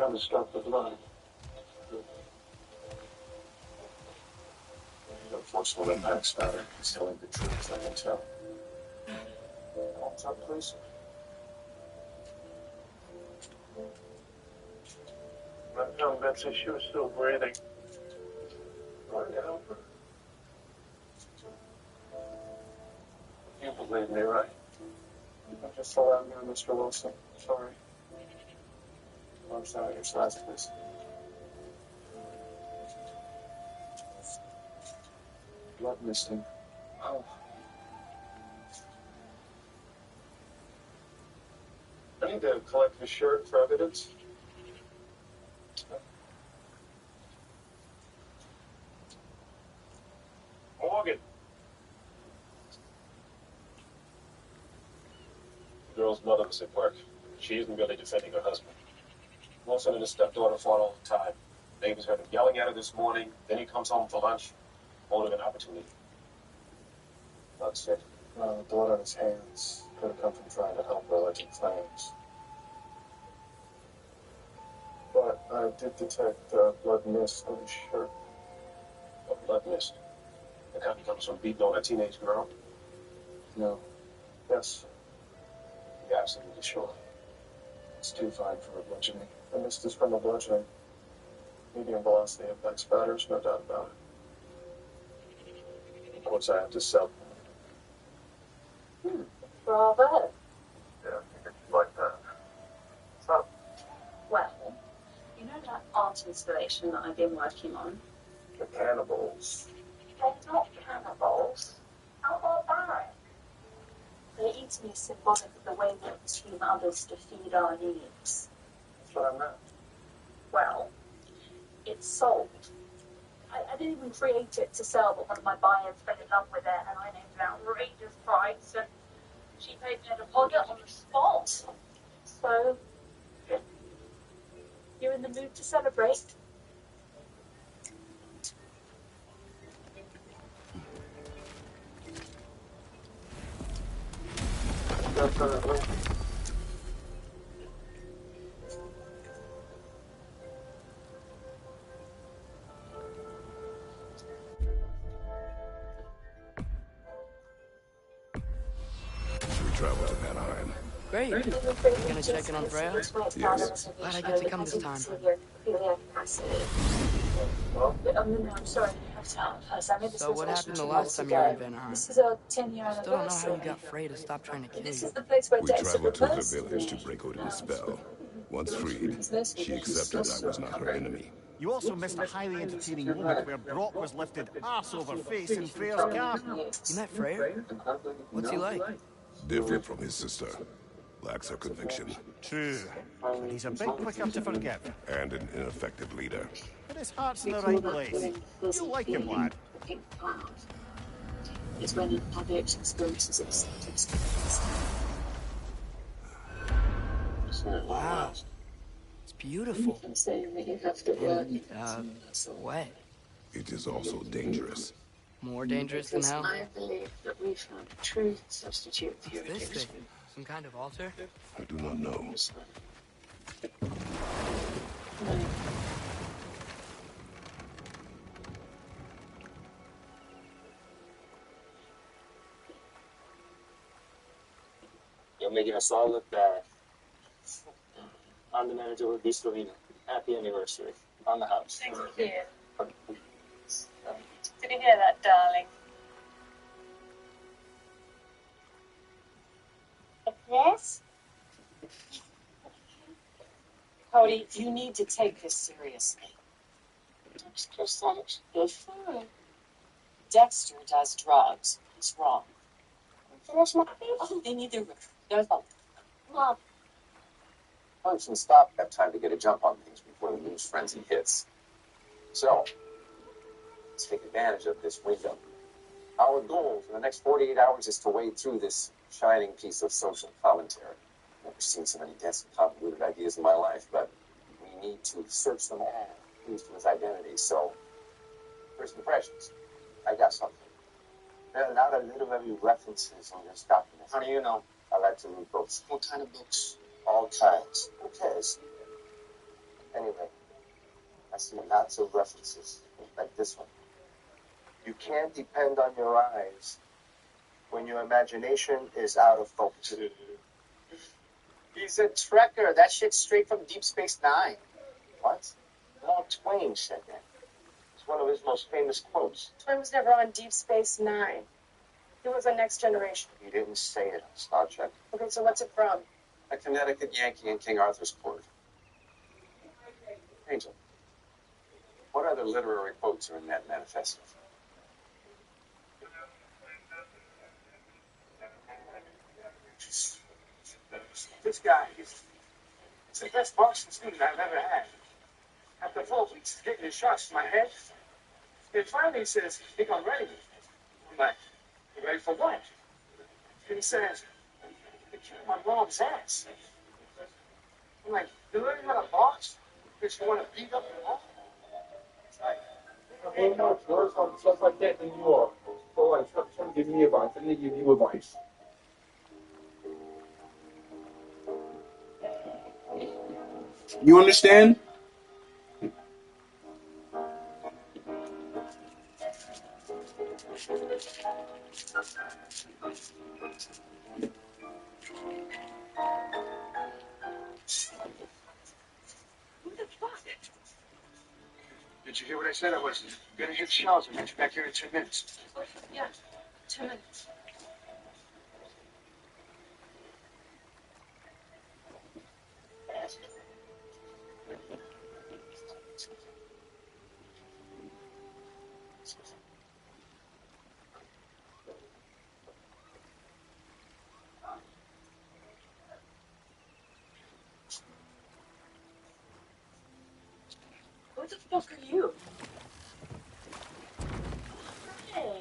trying to stop the blood. Unfortunately, the back's better. He's telling the truth, I can tell. What's up, please? I found Betsy. She was still breathing. Wanted to help her. You believe me, right? I'm just allowed me, Mr. Wilson. Sorry. I'm sorry, your size, please. Blood misting. Oh. I need to collect the shirt for evidence. Morgan. The girl's mother was at work. She isn't really defending her husband. Wilson and his stepdaughter fought all the time. Neighbors heard him yelling at her this morning. Then he comes home for lunch. Motive and opportunity. That's it. Blood on his hands. Could have come from trying to help her alleged claims. But I did detect blood mist on his shirt. What blood mist? The kind that comes from beating on a teenage girl? No. Yes. You're absolutely sure. It's too fine for a bludgeoning. The mist is from a bludgeoning. Medium velocity impact spatters, no doubt about it. Of course, I have to sell. Bravo. Yeah, I think you'd like that. What's up? Well, you know that art installation that I've been working on? The cannibals. They're not cannibals. How barbaric. They eat me symbolic of the way we consume others to feed our needs. That's what I meant. Well, it's sold. I didn't even create it to sell, but one of my buyers fell in love with it, and I named an outrageous price, and she paid me a deposit on the spot. So, you're in the mood to celebrate? Definitely. We travel to Anaheim. Great. You gonna check in on Freya? Yes. Glad I get to come this time. Well, I'm sorry. So what happened the last time you were in Anaheim? This is our 10-year anniversary. Still don't know how you got Freya to stop trying to kill This you. is the place where We Dexter traveled to her proposed. village to break out of the spell. Once freed, she accepted I was not her enemy. You also missed a highly entertaining moment where Brock was lifted arse over face in Freya's cab. You met Freya? What's he like? Different from his sister. Lacks her conviction. True, but he's a bit quicker to forgive. And an ineffective leader. But his heart's in the right place. You'll like him, lad. It's when Aviax experiences acceptance. Wow. It's beautiful. I'm saying that you have to work. Wet. It is also dangerous. More dangerous than hell? I believe that we found a true substitute for your What's this thing? Some kind of altar? I do not know. You're making us all look bad. I'm the manager of Bistrovino. Happy anniversary. On the house. Thank you. Did you hear that, darling? Yes? Cody, you need to take this seriously. Dexter said it's good for her. Dexter does drugs. He's wrong. That's my baby. They need their recruit. Mom. Punch and Stop have time to get a jump on things before the news frenzy hits. So, let's take advantage of this window. Our goal for the next 48 hours is to wade through this shining piece of social commentary. Never seen so many dense and convoluted ideas in my life, but we need to search them all, clues to his identity. So, first impressions. I got something. There are not a literary references on this document. How do you know? I like to read books. What kind of books? All kinds. Okay. Anyway, I see lots of references, like this one. You can't depend on your eyes when your imagination is out of focus. He's a trekker. That shit's straight from Deep Space Nine. What? Mark Twain said that. It's one of his most famous quotes. Twain was never on Deep Space Nine. He was on Next Generation. He didn't say it on Star Trek. Okay, so what's it from? A Connecticut Yankee in King Arthur's court. Angel, what other literary quotes are in that manifesto? This guy is the best boxing student I've ever had. After 4 weeks of getting his shots to my head, then finally he says, I think I'm ready. I'm like, you ready for what? And he says, to kick my mom's ass. I'm like, you learning how to box? Because you want to beat up your mom? It's like, I'm more close on stuff like that than you are. So like, try to give me advice. I need to give you advice. You understand? Who the fuck? did you hear what I said? I was gonna hit shells and meet you back here in 10 minutes. Yeah, 2 minutes. Who the fuck are you? Hey.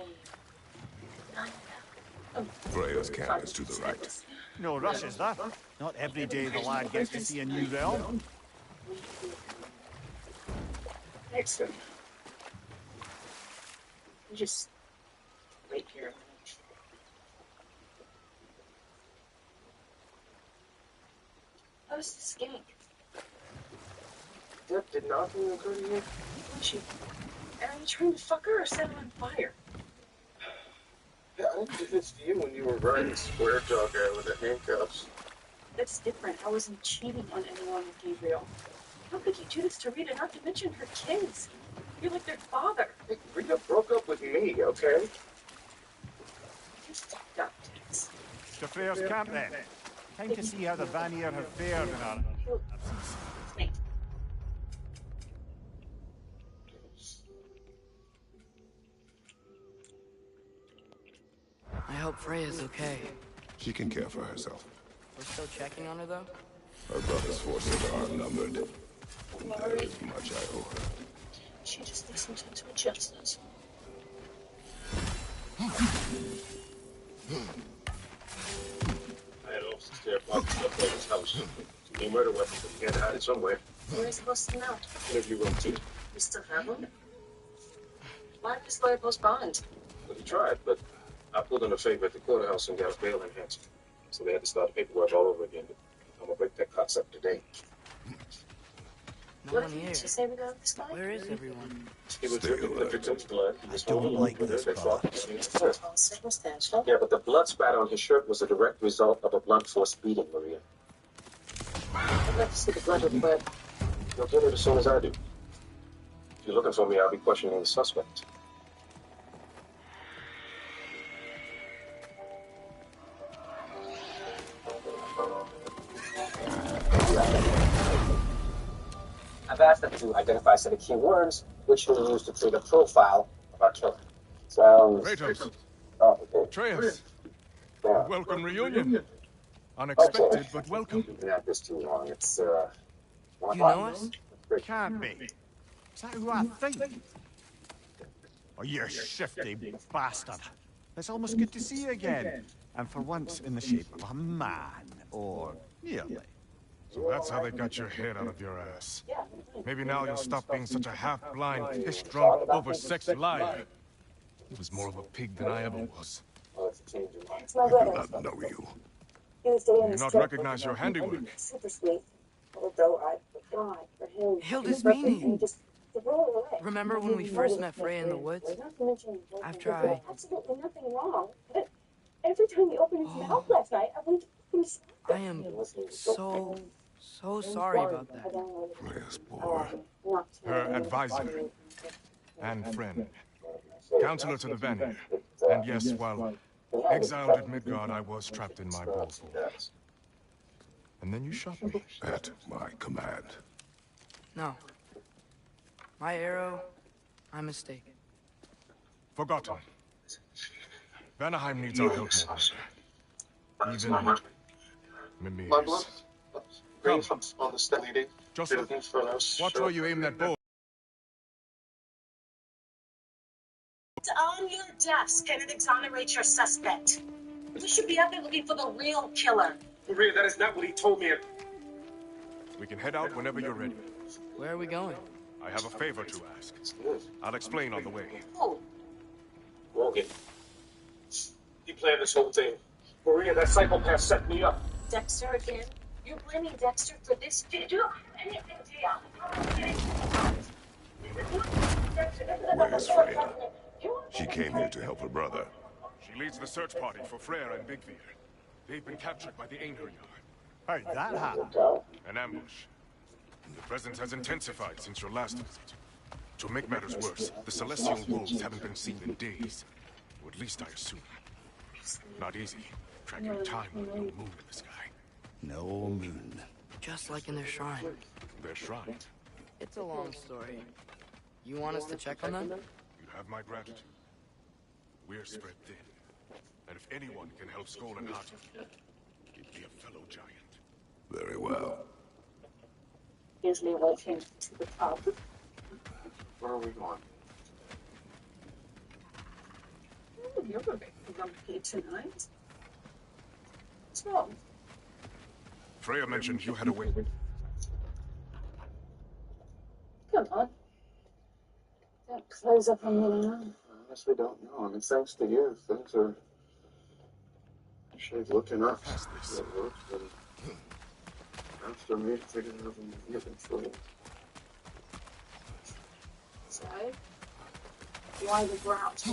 Freya's camp is to the right. No rush, is there? Not every day the lad gets to see a new realm. Excellent. You just wait here. How's the skank? Did nothing occur to you? Was she? Are you trying to fuck her or set her on fire? Yeah, I did this to you when you were riding square jaw guy with the handcuffs. That's different. I wasn't cheating on anyone with Gabriel. How could you do this to Rita, not to mention her kids? You're like their father. Hey, Rita broke up with me, okay? You fucked up, Tex. To Freya's camp then. Time to see how the Vanir have fared in our... Wait. I hope Freya's okay. She can care for herself. We're still checking on her, though? Her brother's forces are outnumbered. There is much I owe her. She just needs some time to adjust us. I had officers there about the stuff at his house. He murder weapons, but he had to hide it somewhere. Where are you supposed to know? Interview room 2. You still have one? Why did this lawyer post bond? Well, he tried, but I pulled in a favor at the courthouse and got a bail enhancement. So they had to start the paperwork all over again. But I'm gonna break that cocksucker today. No What one did here. she say we got this guy? Where is everyone? He was Stay drinking the alert. victim's blood. He was I don't home like with her. this They part. fought. All circumstantial. Yeah, but the blood spat on his shirt was a direct result of a blunt force beating, Maria. I'd like to see the blood report. You'll get it as soon as I do. If you're looking for me, I'll be questioning the suspect. I've asked them to identify a set of key words, which we'll use to create a profile of our killer. Sounds... Kratos, complicated. Atreus, Yeah. welcome reunion. Unexpected, but welcome. You've been at this too long. It's, You know us? Can't be. Is that who I think? Oh, you shifty bastard. It's almost good to see you again. And for once in the shape of a man. Or nearly. So that's how they got your head out of your ass. Maybe now you'll stop being such a half-blind, piss-drunk, oversexed liar. He was more of a pig than I ever was. Well, it's a change of mind. It's my I do brother. not know you. He was dating Do this not chick. recognize your handiwork. Super sweet. Although I would die for him. Hildesmini. Remember when we first met Freya in the woods? After I... Absolutely nothing wrong. But every time he opened his mouth last night, I went to I am so sorry about that. Freya's poor. Her advisor and friend. Counselor to the Vanir. And yes, while exiled at Midgard, I was trapped in my ball pool. And then you shot me. At my command. No. My arrow, my mistake. Forgotten. Vanaheim needs our help more. Even Mimir's. Come. Just watch where you aim that bow. It's on your desk and it exonerates your suspect. We should be out there looking for the real killer. Maria, that is not what he told me. We can head out whenever you're ready. Where are we going? I have a favor to ask. I'll explain on the way. Oh, Morgan. He planned this whole thing. Maria, that psychopath set me up. Dexter again? You're blaming Dexter for this? Did you have anything Where's Freya? She came here to help her brother. She leads the search party for Freyr and Bigvir. They've been captured by the Einherjar. How'd that happen? An ambush. The presence has intensified since your last visit. To make matters worse, the celestial wolves haven't been seen in days. Or at least I assume. Not easy, tracking time with no moon in the sky. No moon. Just like in their shrine. Their shrine. It's a long story. You want us to check on them? You have my gratitude. We're spread thin. And if anyone can help Skoll and Hati, it'd be a fellow giant. Very well. Usually walking to the pub. Where are we going? Oh, you're a bit grumpy tonight. What's wrong? Freya mentioned you had a way. Come on. Don't close up on me now. I honestly don't know. I mean, thanks to you, things are... She's looking up. Past this. It works, but after me figuring out I'm looking for it. So, why the grouch?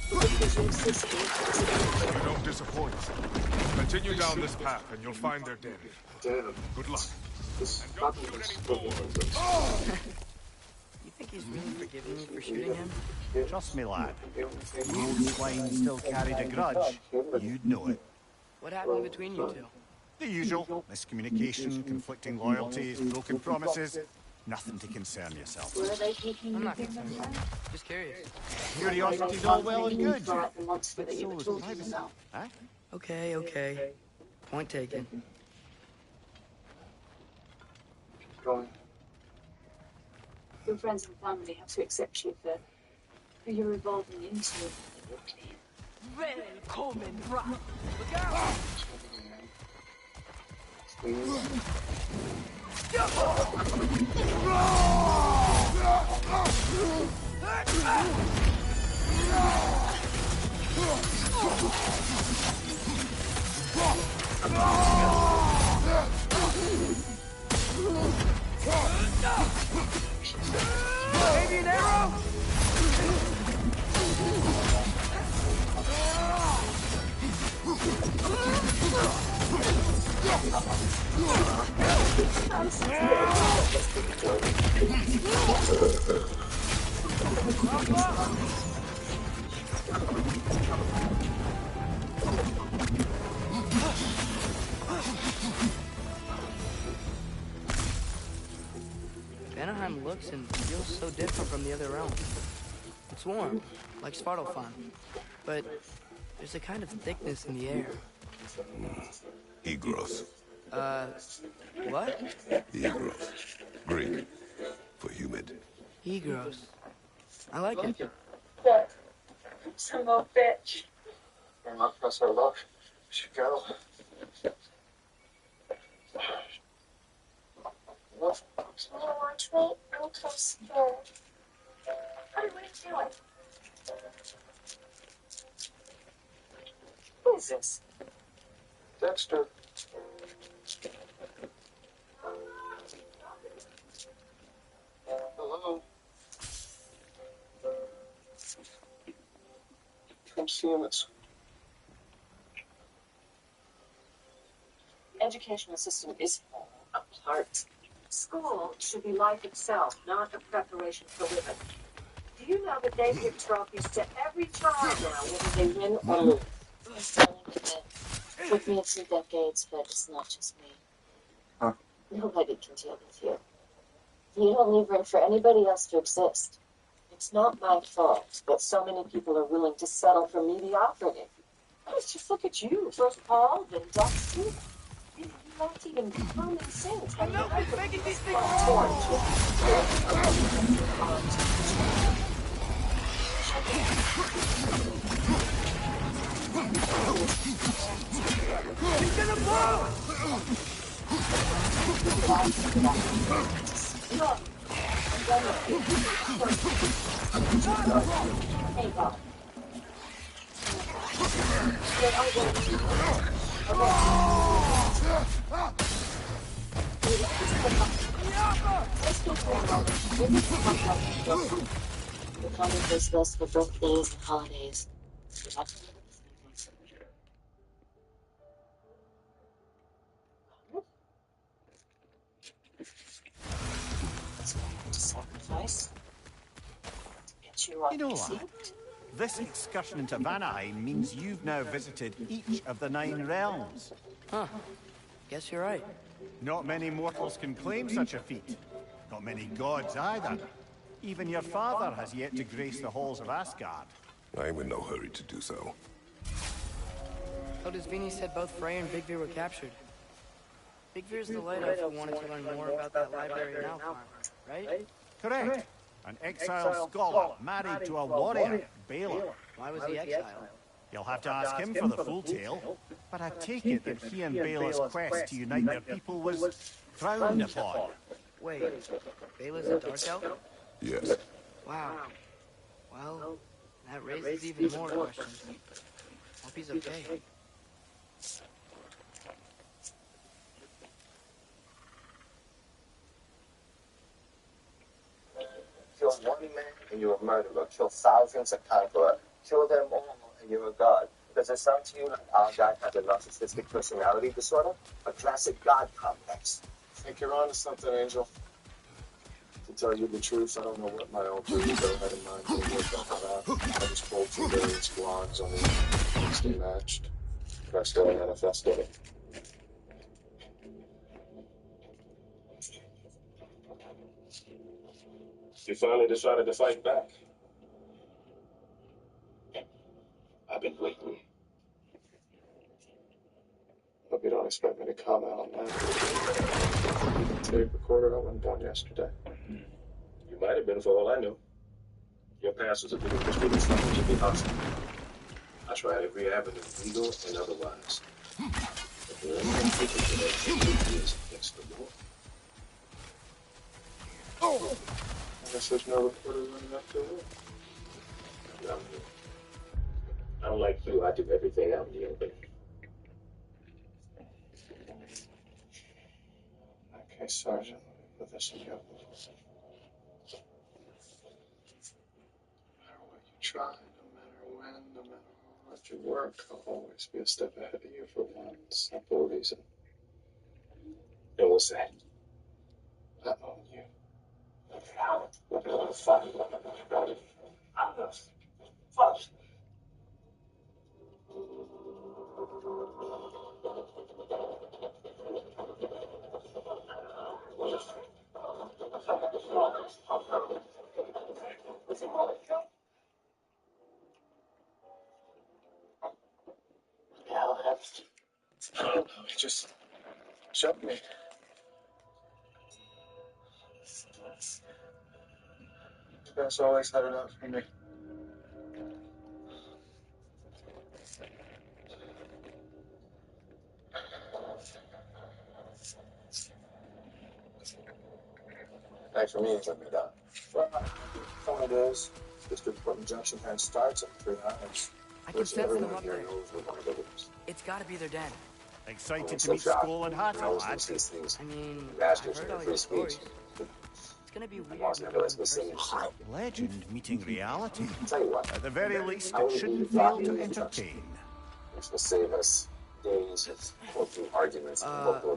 Because your sister. You don't disappoint. Continue down this path and you'll find their den. Damn. Good luck. This And don't happened shoot any to more. You think he's really forgiving me for shooting him? Trust me, lad. If the old swine still carried a grudge, you'd know it. What happened between you two? The usual. Miscommunication, conflicting loyalties, broken promises. Nothing to concern yourself. Were they taking I'm not anything concerned. from that? Just curious. Curiosity's all well and good. Like the monster that you were So is talking privacy. about. Huh? Okay. Point taken. Going. Your friends and family have to accept you for who you're evolving into. Willkommen, Rat. Look out! Maybe an arrow? Vanaheim looks and feels so different from the other realms. It's warm, like Svartalfheim, but there's a kind of thickness in the air. Egros. What? Egros. Greek. For humid. Egros. I like it. Look, some more bitch. Better not press our luck. We should go. What? Can you watch me? I'm so scared. Honey, what are you doing? Who is this? Dexter. humans. The educational system is falling apart. School should be life itself, not a preparation for living. Do you know that they give trophies to every child now, whether they win or lose? I was telling you that it took me a few decades, but it's not just me. Huh? Nobody can deal with you. You don't leave room for anybody else to exist. It's not my fault that so many people are willing to settle for mediocrity. Let's just look at you. First Paul, then Dusty. You're not even common sense. I'm not making these things He's gonna blow! We're coming this list for birthdays and holidays. Sacrifice. Get you on You know your what? seat. This excursion into Vanaheim means you've now visited each of the 9 realms. Huh. Guess you're right. Not many mortals can claim such a feat. Not many gods either. Even your father has yet to grace the halls of Asgard. I am in no hurry to do so. Odysvini said both Frey and Big Veer were captured. Big Veer's the lighthouse who wanted to learn more about that library now farm, right? Correct. An exiled scholar married to a warrior, Baylor. Why was he exiled? You'll have to ask him for the full tale, but I take it that he and Baylor's quest to unite their people was frowned upon. Wait, Baylor's a dark elf? Yes. Wow. Well, that raises even more questions. Hope he's okay. Kill one man and you're a murderer. Kill thousands and conqueror. Kill them all and you're a god. Does it sound to you like our guy has a narcissistic personality disorder? A classic god complex? I think you're onto something, Angel. To tell you the truth, I don't know what my old ego had in mind when we worked on that. I just pulled two million squads on the stay matched. But I still manifested it. You finally decided to fight back. I've been waiting. Hope you don't expect me to comment on that. The tape recorder I went down yesterday. You might have been for all I knew. Your past was a bit of a something to be hostile. I tried every avenue, legal and otherwise. But the only thing is against the law. Oh! I guess there's no reporter running up to it. Unlike you, I do everything out in the open. Okay, Sergeant, put this in your books. No matter what you try, no matter when, no matter how hard you work, I'll always be a step ahead of you for one simple reason. And what's that? I own you. I don't know, he just shoved me. You guys always had it out for me. Thanks for meeting with me, Doc. Well, point is, District Court injunction hearing starts in 3 hours. I can sense them up there. It's gotta be their den. Excited to meet Skull and Hatter, lad. I mean, I've Bastards heard in all free your speech. stories. gonna be weird. Lost never lets me sing and shit. Legend meeting reality. Tell you what. At the very least, it shouldn't fail to entertain. Which will save us days of courtroom arguments and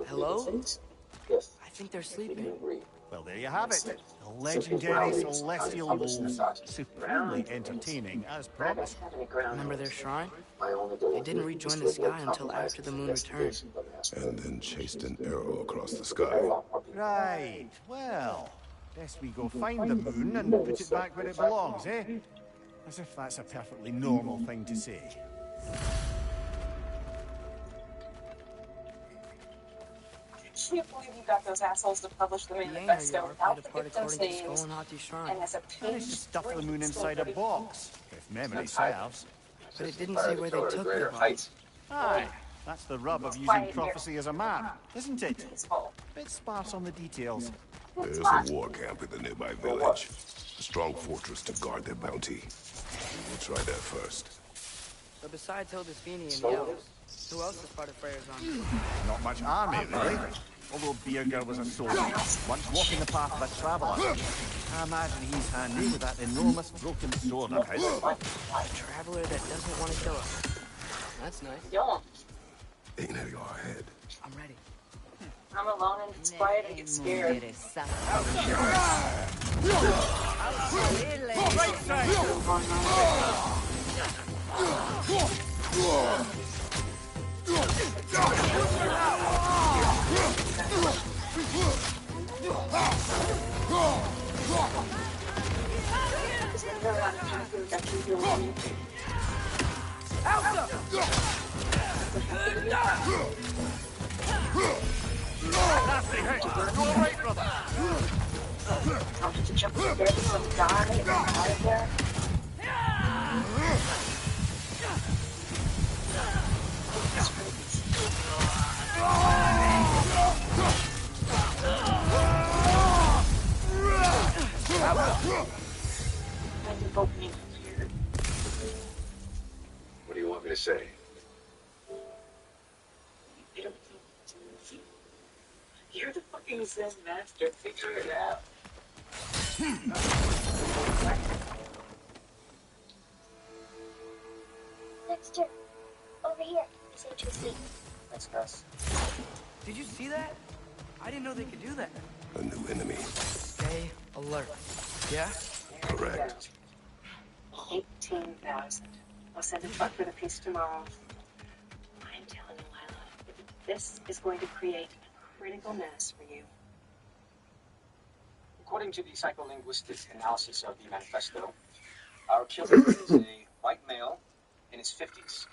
hello? things. Yes. I think they're You sleeping. agree. Well, there you have it. The legendary celestial wolves. Supremely entertaining, as promised. Remember their shrine? My only goal They didn't rejoin the sky until after the moon returned. And then chased an arrow across the sky. Right. Well, best we go find the moon and put it back where it belongs, eh? As if that's a perfectly normal thing to say. I can't believe you got those assholes to publish the manifesto without the victims' names and as a Managed to stuff the moon inside a box, if memory serves. But it didn't say where they took the box. Aye, that's the rub of using prophecy as a map, isn't it? Bit sparse on the details. There's a war camp in the nearby village. A strong fortress to guard their bounty. We'll try that first. So besides Hildesvini and the elves, who else is part of Freyr's army? Not much army, really. Although Birger was a soldier, once walking the path of a traveller. I imagine he's handy with that enormous broken sword of his. A traveler that doesn't want to kill us. That's nice. Ain't it your head? I'm ready. I'm alone and it's quiet and get scared. Nasty hit! Go right, brother! I'll have to jump through there and die and get out of there. What do you want me to say? You're the fucking Zen master. Figure it out. Dexter, over here. It's HOC. Thanks, guys. Did you see that? I didn't know they could do that. A new enemy. Stay alert. Yeah? Correct. 18,000. I'll send a truck for the piece tomorrow. I'm telling you, Lila, this is going to create a critical mass for you. According to the psycholinguistic analysis of the manifesto, our killer is a white male in his 50s.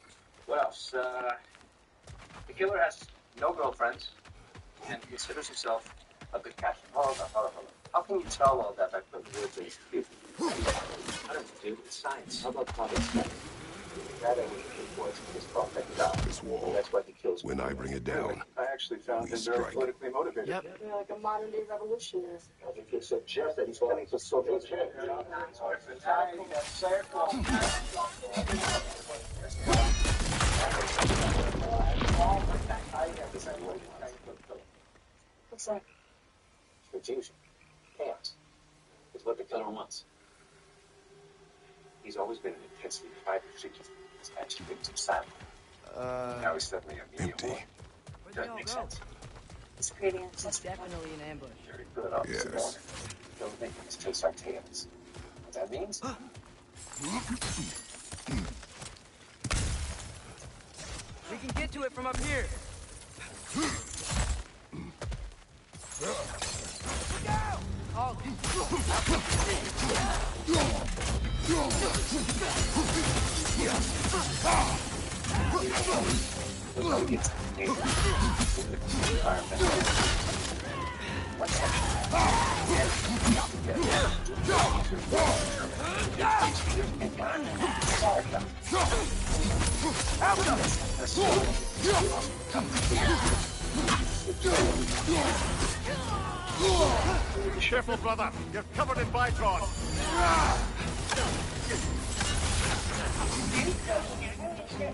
What else? The killer has no girlfriends and considers himself a good catcher. Hold on. How can you tell all that by putting words in his feet? I don't do with science. How about common sense? That ain't what his fault that he died. This wall. That's why he kills When I bring it down, I actually found we him very strike. politically motivated. Yep. You're like a modern day revolutionary. I think you suggest that he's planning to Soviet change. What's that? Confusion. Chaos. It's what the killer wants. He's always been an intensely private figure. His action victim silent. Now he's suddenly a medium Empty. boy. Where'd they Doesn't all make go? sense. It's creating It's a definitely an ambush. Very good, Officer Yes. Warner. Don't make these chase our tails. What that means? We can get to it from up here. Oh. Careful, brother. You're covered in Bytron.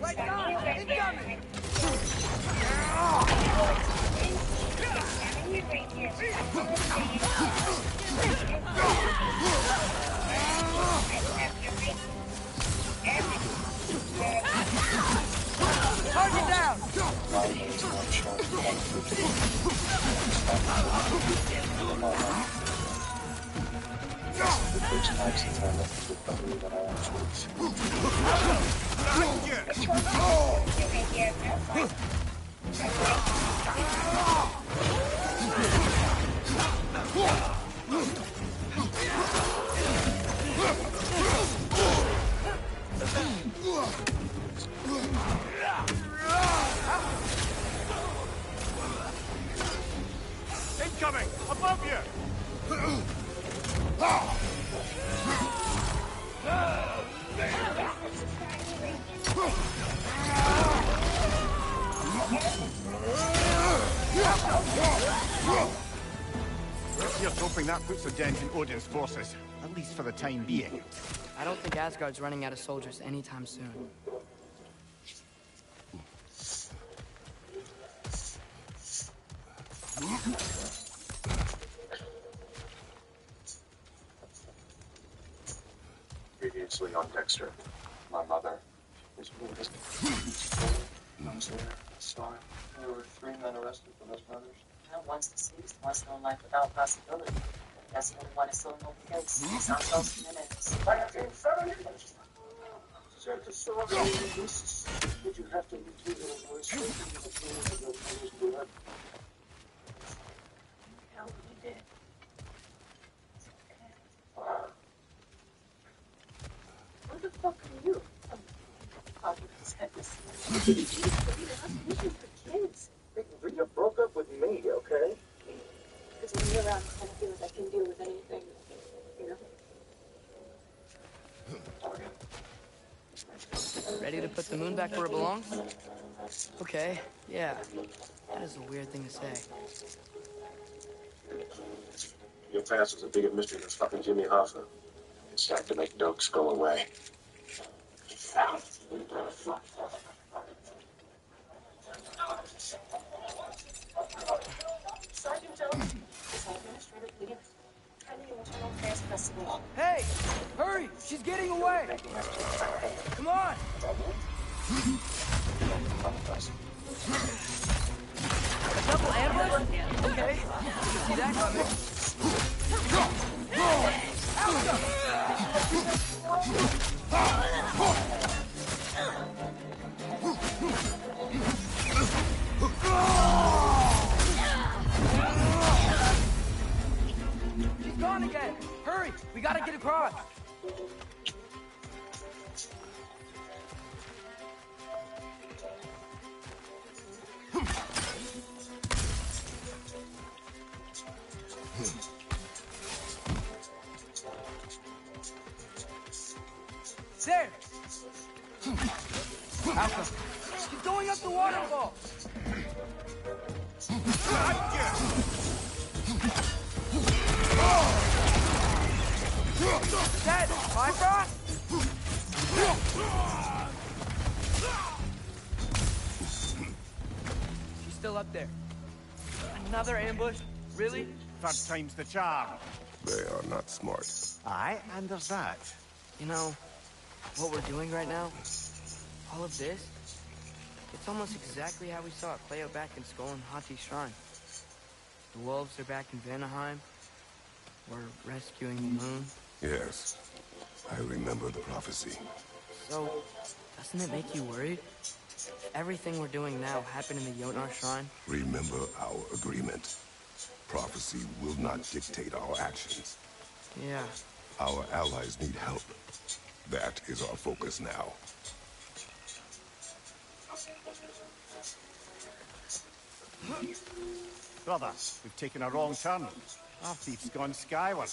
Right on! Incoming! The first time since I left the company that I actually Incoming! Above you! Here's hoping that puts a dent in Odin's forces, at least for the time being. I don't think Asgard's running out of soldiers anytime soon. Previously on Dexter, my mother was with us. I was there, I saw it. There were 3 men arrested for those murders. No, one's deceased, one's no life without possibility. That's the only one is still in the case. Sounds all minutes. 1970. Said the song exists. Did you have to repeat it in voice? Hell, we did. What the fuck are you? Kids. Rita broke up with me, okay? Because when you're around, I feel like I can deal with anything, you know? Ready to put the moon back where it belongs? Okay, yeah. That is a weird thing to say. Your past was a bigger mystery than fucking Jimmy Hoffa. It's time to make dokes go away. Sergeant Jones, this administrative lead, pending internal affairs investigation. Hey! Hurry! She's getting away! Come on! A double ambush? Okay. See that coming. She's gone again! Hurry! We gotta get across! There! Arkham! She's going up the waterfall! Dead! Bifrost? She's still up there. Another ambush? Really? Third time's the charm. They are not smart. Aye, and there's that. You know, what we're doing right now, all of this, it's almost exactly how we saw it play out back in Skull and Hati's shrine. The wolves are back in Vanaheim. We're rescuing the moon. Yes, I remember the prophecy. So, doesn't it make you worried? If everything we're doing now happened in the Jotnar shrine? Remember our agreement. Prophecy will not dictate our actions. Yeah. Our allies need help. That is our focus now. Brother, we've taken a wrong turn. Our thief's gone skyward.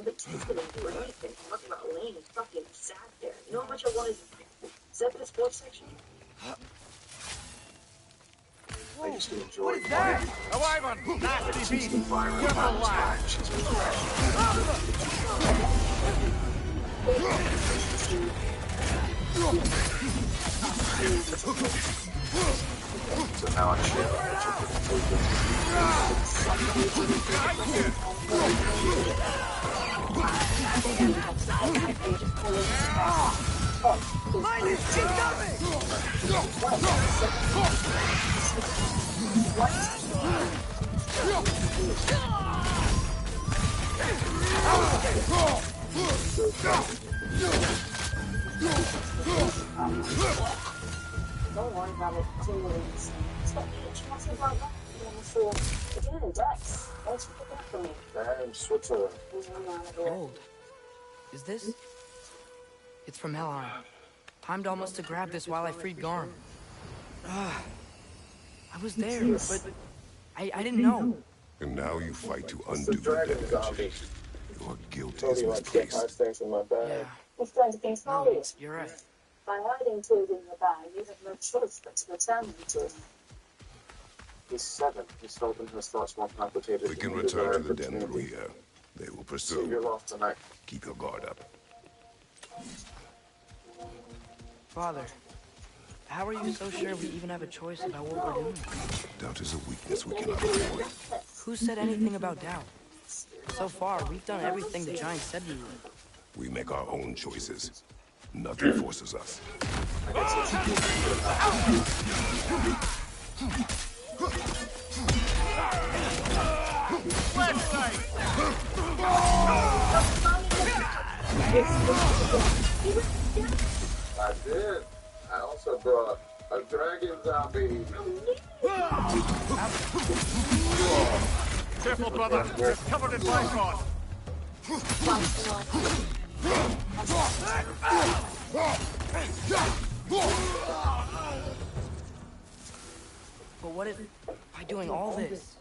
But he's gonna do anything. Talk about Lane fucking sat there. You know how much I wanted to zip this sports section? I used to enjoy What is that? A wyvern! Nasty beast! environment. Whipple lad! So now I'm sure Don't worry about it. It's like nothing like that. Again, Dex. Thanks for picking up for me. I'm Switzerland. Gold. Is this? It's from Helheim. Timed almost to grab this while I freed Garm. I was there, but I didn't know. And now you fight to undo the damage. Your guilt is misplaced. Yeah. He's trying to think smarter. You're right. By hiding tools in your bag, you have no choice but to return them to him. He's 7. He's hoping his thoughts more complicated. We can return to the den through here. They will pursue. You're off tonight. Keep your guard up. Father, how are you so sure we even have a choice about what we're doing? Doubt is a weakness we cannot afford. Who said anything about doubt? So far, we've done everything the Giants said we would. We make our own choices. Nothing forces us. I did. I also brought a dragon zombie. Careful, brother. It's covered in bicon. But what if, by doing all this,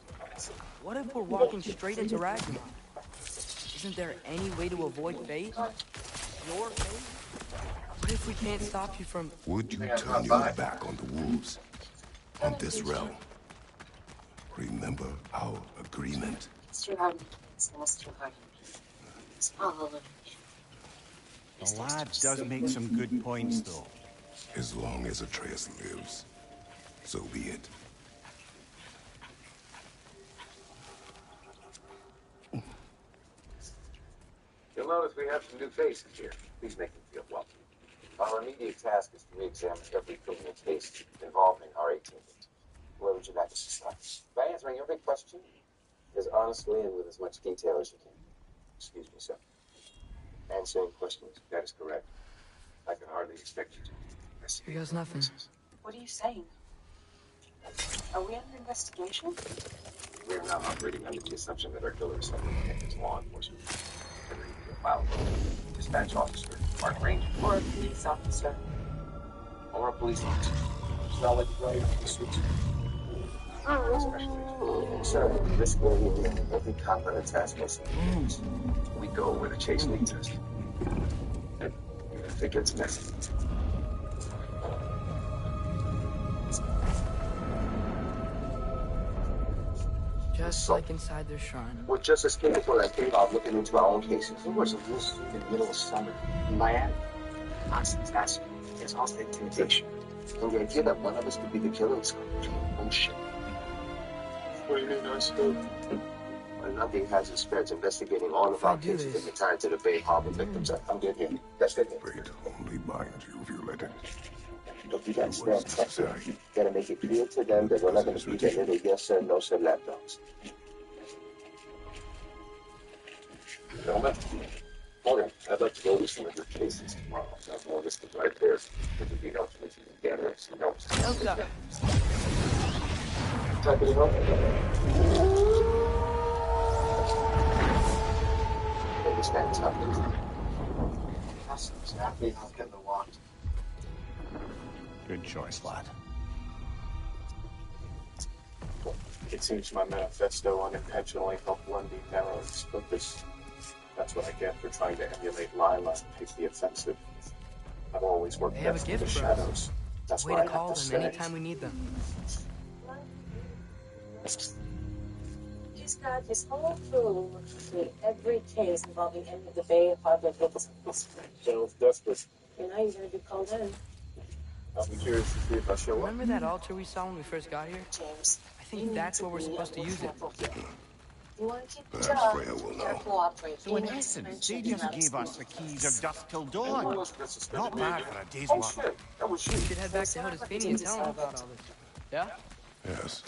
what if we're walking straight into Ragnarok? Isn't there any way to avoid fate? Your fate? What if we can't stop you from... Would you turn your back on the wolves? On this realm? Remember our agreement. It's too hard. It's too hard. It's all over. The lad does make some good points, though. As long as Atreus lives, so be it. You'll notice we have some new faces here. Please make them feel welcome. Our immediate task is to re-examine every criminal case involving our 18 victims. Where would you like us to start? By answering every question as honestly and with as much detail as you can. Excuse me, sir. Answering questions, that is correct. I can hardly expect you to. Here goes nothing. What are you saying? Are we under investigation? We are now operating under the assumption that our killer is someone connected to law enforcement. A file dispatch officer, park ranger, Or a police officer? or a police officer. It's not like the guy who suits. Sir, this will be every cop on the task force. We go where the chase leads us. If it gets messy. Just like inside their shrine. We're just escaping from that cave out looking into our own cases. It was a real stupid middle of summer in Miami. Constant task. It's ostentation. And the idea that one of us could be the killer is complete bullshit. What do you mean, I stood? Well, nothing has its spirits investigating all of our cases and return to the Bay Harbor victims. I'm good here. That's good. Fate only binds you if you let it. Don't you guys stand up. You gotta make it clear to them that we're not gonna be their little yes sir, no sir lapdogs. Gentlemen, Morgan, I'd like to go over some of your cases tomorrow. That's more listed right there. It would be helpful if you can gather some notes. Type it up. Maybe stand up. That's exactly how can the want. Good choice, lad. It seems my manifesto unintentionally helped Lundy narrow its focus. That's what I get for trying to emulate Lila and take the offensive. I've always worked best in the shadows. That's Way why to I call have to them stay. anytime we need them. He's got his whole crew looking every case involving any of the Bay Harbor victims. General's desperate. You know you're gonna be called in. I'll be curious to see if I show up. Remember that altar we saw when we first got here? James, I think that's where we're supposed to use it. You want to keep the Perhaps job, Freya will you gotta know. cooperate. So in Even essence, they friendship just around gave us school. the keys of dusk till And dawn. who else got suspended? Not Me and bad you? for a day's Oh work. shit, that was We you. should head back to Hoda's Feeny and tell him about all this. Yeah? Yes.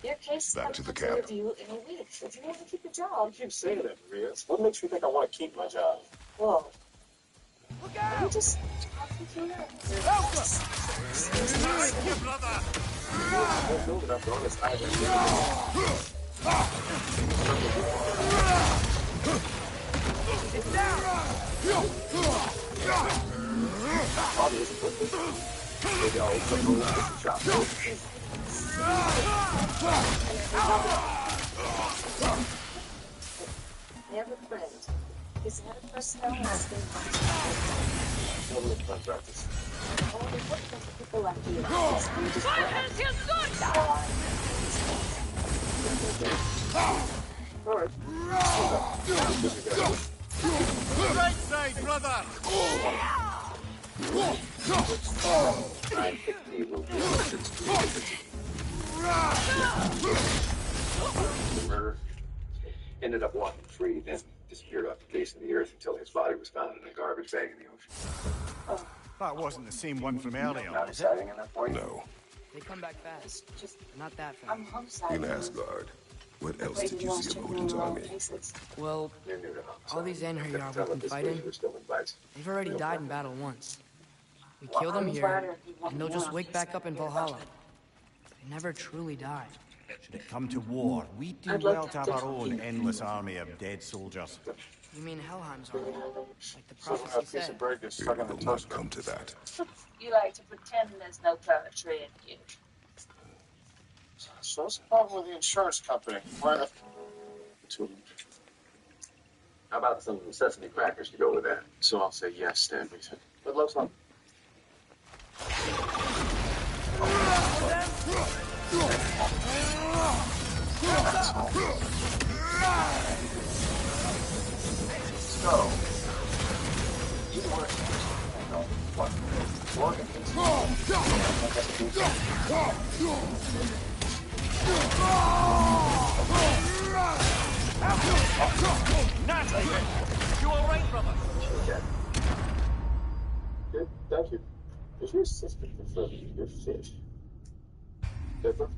Your case is Back coming to the for camp. review in a week. If you want to keep the job, You keep saying that, Maria. What makes you think I want to keep my job? whoa. Look You out! just talking to her. Thank you, brother! We're building up on this island. It's down! Maybe I'll open the shop. Never friend. He's not a personnel instinct. Only contractors. Only what kind of people like you. Right side, brother! I think he will be the murder. Ended up walking free, then disappeared off the face of the earth until his body was found in a garbage bag in the ocean. That wasn't the same one from earlier, Not was it? exciting enough for you? No. They come back fast. Just, Not that I'm fast. homesick. In Asgard. What else did you see of Odin's army? Well, all these Einherjar we've been fighting, they've already died in battle once. We killed them here, and they'll just wake back up in Valhalla. They never truly died. Should it come to war, we do well to have our own endless army of dead soldiers. You mean Helheim's army? Like the So a prophecy piece said. of bread gets It stuck in the will not toaster. come to that. You like to pretend there's no poetry in you. So what's the problem with the insurance company? Why? How about some sesame crackers to go with that? So I'll say yes, Stanley. But love some. So, you want to know what You all right, brother? Good, thank you. Is your sister prefer your fish? Different?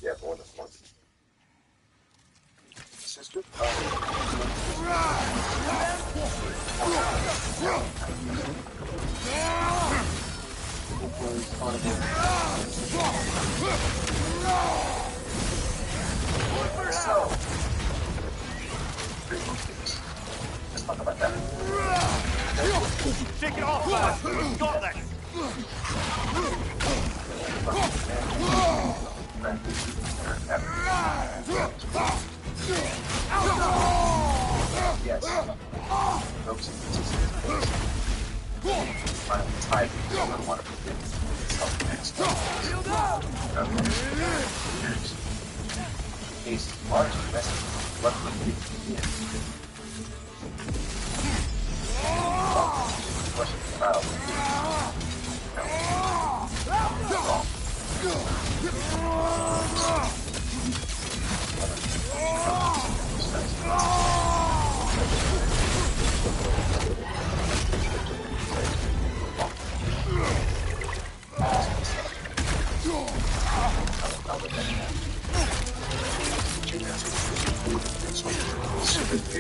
Yeah, more than one. Sister? So, let's talk about that. Take it off, man! We've got this! Yes. Ropes and pieces. Finally tied because I don't want to forget something next. Case large investment. Luckily, question about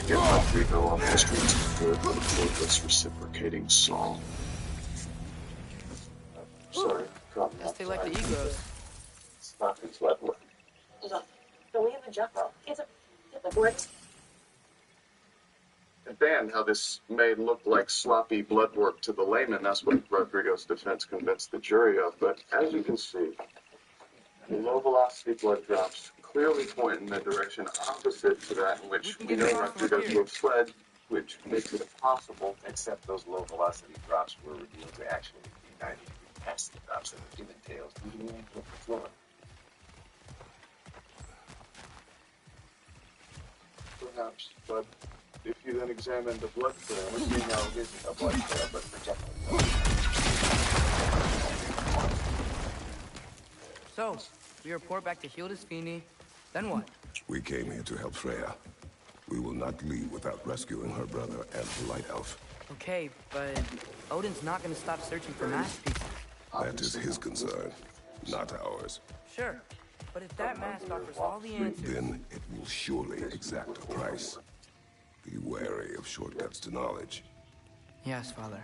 Get Rodrigo off the streets of good with a cordless reciprocating song. Sorry, caught me Guess off they like the guard. egos. It's not his level. Look, can we have a jump? It's a what? And Dan, how this may look like sloppy blood work to the layman, that's what Rodrigo's defense convinced the jury of. But as you can see, the low-velocity blood drops clearly point in the direction opposite to that in which we know Rodrigo's move fled, which makes it impossible. except those low velocity drops were revealed to actually be 90 past the drops in the human tails due to the angle of the floor. Perhaps, but If you then examine the blood trail, we see now it isn't a blood trail, but projectile. So, we report back to Hildesfini. Then what? We came here to help Freya. We will not leave without rescuing her brother and the Light Elf. Okay, but Odin's not gonna stop searching for masterpieces. That is his concern, not ours. Sure, but if that mask offers all the answers... Then it will surely exact a price. Be wary of shortcuts to knowledge. Yes, Father.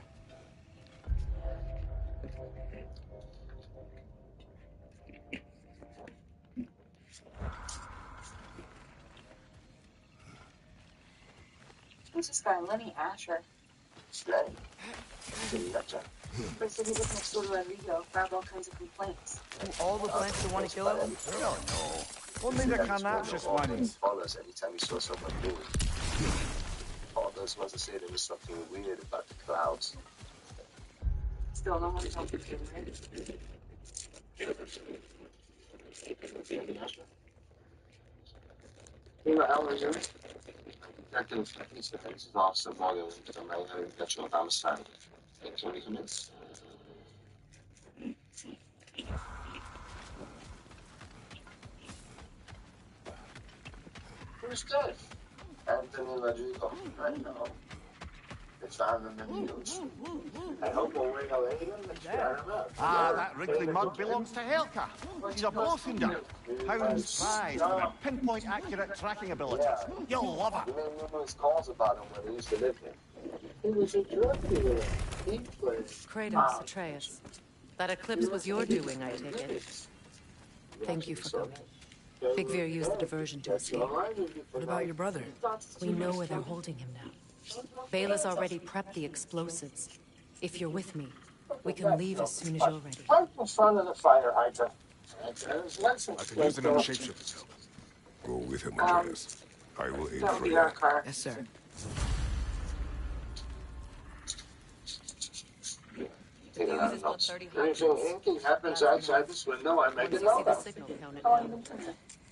Who's this guy, Lenny Asher? Steady. Gotcha. But so he lives next door to Rodrigo, filed all kinds of complaints. All the plants that want to kill him? I don't know. Only the carnassious ones. Follows anytime he saw someone moving. All those ones that say there was something weird about the clouds. Still, no one's helping him, right? Detective, he's the defensive officer Morgan with the Maryland Industrial Homicide. Can we come in? Who's dead? Anthony Rodrigo. I know. They found him in the news. I hope we'll ring a lady and square him up. Ah, that wrinkly mug belongs to Helka. He's a Bossinger. Hound's prize with a pinpoint accurate tracking ability. You'll love it. You made numerous calls about him when he used to live here. He was a drug dealer. He played. Kratos, Atreus. That eclipse was your doing, I take it. Thank you for coming. Bigvir used the diversion to escape. What about your brother? We know where they're holding him now. Bela's already prepped the explosives. If you're with me, we can leave as soon as you're ready. Right in front of the fire hydrant. I could use another shapeshifter's help. Go with him, Andreas. I will aid That would be our Freya. car. Yes, sir. Anything inky happens outside this window, I make it know about.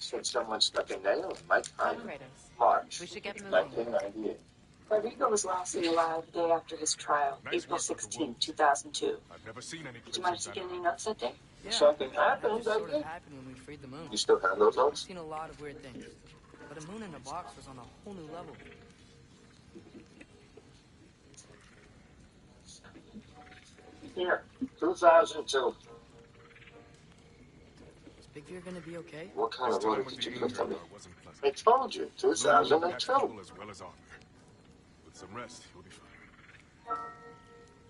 Said someone stuck a nail in my time. March We should get moving. 1998. Rodrigo was last seen alive the day after his trial, Nice April work, 16, 2002. I've never seen any Did you manage to get any notes that day? Yeah, Something that happened, just I sort think. of happened when we freed the moon. You still have those I've notes? seen a lot of weird things. But a moon in a box was on a whole new level. Here, 2002. Is Bigvir gonna be okay? What kind This of time water with did the you put on me? Ingernar wasn't pleasant. I told you, Lou will have 2002. trouble as well as Arthur. With some rest, he'll be fine.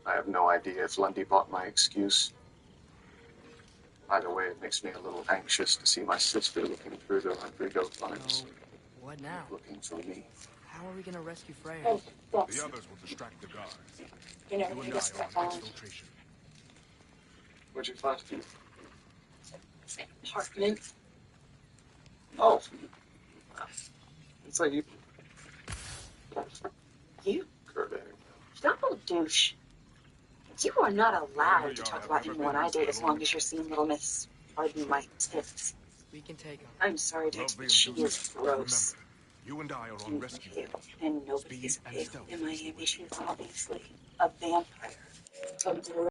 I have no idea if Lundy bought my excuse. Either way, it makes me a little anxious to see my sister looking through the Rodrigo lines, So, what now? looking for me. How are we gonna rescue Freya? Oh, The that's... others will distract the guards. You know, You he and just I got are on found. exfiltration. What'd you find? Apartment. Oh. It's like you. You? Kurt. Double douche. You are not allowed to talk about anyone I date as long as you're seeing Little Miss. Pardon my tits. We can take him. I'm sorry, Dex, Love the but she is enthusiasm, but gross. remember, you and I are on rescue. And nobody is Speed and pale stealth. in Miami. She's obviously a vampire.